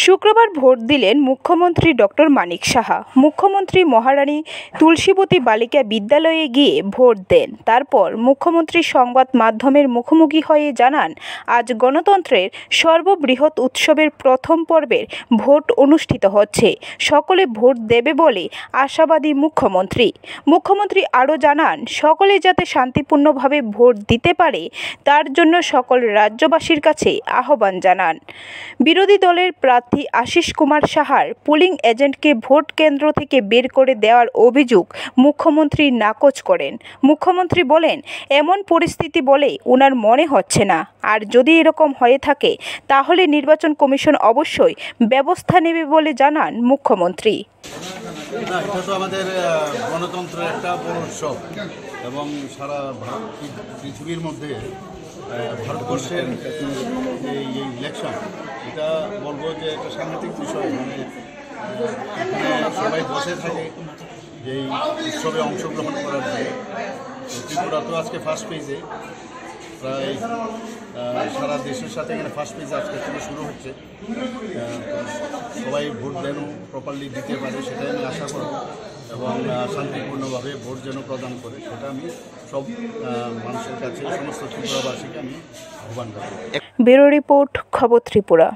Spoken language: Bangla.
শুক্রবার ভোট দিলেন মুখ্যমন্ত্রী ডক্টর মানিক সাহা। মুখ্যমন্ত্রী মহারানী তুলসীবতী বালিকা বিদ্যালয়ে গিয়ে ভোট দেন। তারপর মুখ্যমন্ত্রী সংবাদ মাধ্যমের মুখোমুখি হয়ে জানান, আজ গণতন্ত্রের সর্ববৃহৎ উৎসবের প্রথম পর্বের ভোট অনুষ্ঠিত হচ্ছে। সকলে ভোট দেবে বলে আশাবাদী মুখ্যমন্ত্রী আরও জানান, সকলে যাতে শান্তিপূর্ণভাবে ভোট দিতে পারে তার জন্য সকল রাজ্যবাসীর কাছে আহ্বান জানান। বিরোধী দলের প্রার্থী আশিস কুমার সাহার পোলিং এজেন্টকে ভোট কেন্দ্র থেকে বের করে দেওয়ার অভিযোগ মুখ্যমন্ত্রী নাকচ করেন। মুখ্যমন্ত্রী বলেন, এমন পরিস্থিতি বলে ওনার মনে হচ্ছে না, আর যদি এরকম হয়ে থাকে তাহলে নির্বাচন কমিশন অবশ্যই ব্যবস্থা নেবে বলে জানান মুখ্যমন্ত্রী। এটা তো আমাদের গণতন্ত্রের একটা বড় উৎসব এবং সারা পৃথিবীর মধ্যে ভারতবর্ষের এই ইলেকশন, এটা বলবো যে একটা সাংঘাতিক বিষয়। মানে এখানে সবাই বসে থাকে যে এই উৎসবে অংশগ্রহণ করার জন্য। ত্রিপুরা তো আজকে ফার্স্ট পেজে, প্রায় সারা দেশের সাথে এখানে ফার্স্ট পেজ আজকে থেকে শুরু হচ্ছে। সবাই ভোট যেন প্রপারলি দিতে পারে সেটাই আমি আশা করব এবং শান্তিপূর্ণভাবে ভোট যেন প্রদান করে সেটা আমি সব মানুষের কাছে, সমস্ত ত্রিপুরাবাসীকে আমি আহ্বান করব। ব্যুরো রিপোর্ট, খবর ত্রিপুরা।